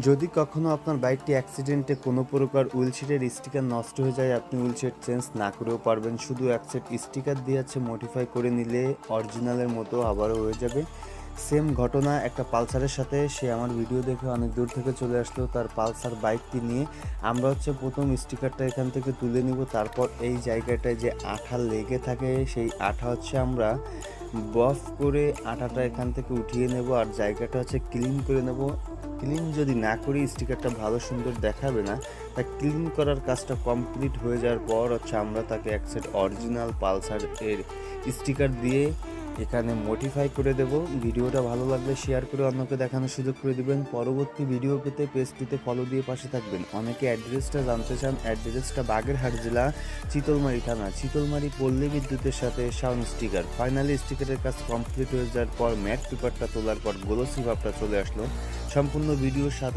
যদি কখনো আপনার বাইকটি অ্যাক্সিডেন্টে কোনো প্রকার হুইলশিটের স্টিকার নষ্ট হয়ে যায়, আপনি হুইলশিট চেঞ্জ না করেও পারবেন। শুধু এক সেট স্টিকার দিয়ে মডিফাই করে নিলে অরিজিনালের মতো আবারও হয়ে যাবে। সেম ঘটনা একটা পালসারের সাথে। সে আমার ভিডিও দেখে অনেক দূর থেকে চলে আসলো তার পালসার বাইকটি নিয়ে। আমরা প্রথম স্টিকারটা এখান থেকে তুলে নিব, তারপর এই জায়গাটায় যে আঠা লেগে থাকে সেই আঠা আমরা বফ করে আঠাটা এখান থেকে উঠিয়ে নেব, আর জায়গাটা ক্লিন করে নেব। ক্লিন যদি না করি স্টিকারটা ভালো সুন্দর দেখাবে না। তাই ক্লিন করার কাজটা কমপ্লিট হয়ে যাওয়ার পর আমরা তাকে এক সেট অরিজিনাল পালসার এর স্টিকার দিয়ে এখানে মডিফাই করে দেব। ভিডিওটা ভালো লাগলে শেয়ার করে অন্যকে দেখানোর সুযোগ করে দিবেন। পরবর্তী ভিডিও পেতে পেজটিতে ফলো দিয়ে পাশে থাকবেন। অনেকে অ্যাড্রেসটা জানতে চান। অ্যাড্রেসটা বাগেরহাট জেলা, চিতলমারি থানা, চিতলমারি পল্লী বিদ্যুতের সাথে সাউন্ড স্টিকার। ফাইনালি স্টিকারের কাজ কমপ্লিট হয়ে যাওয়ার পর ম্যাট পেপারটা তোলার পর গ্লোসি ভাবটা চলে আসলো। সম্পূর্ণ ভিডিওর সাথে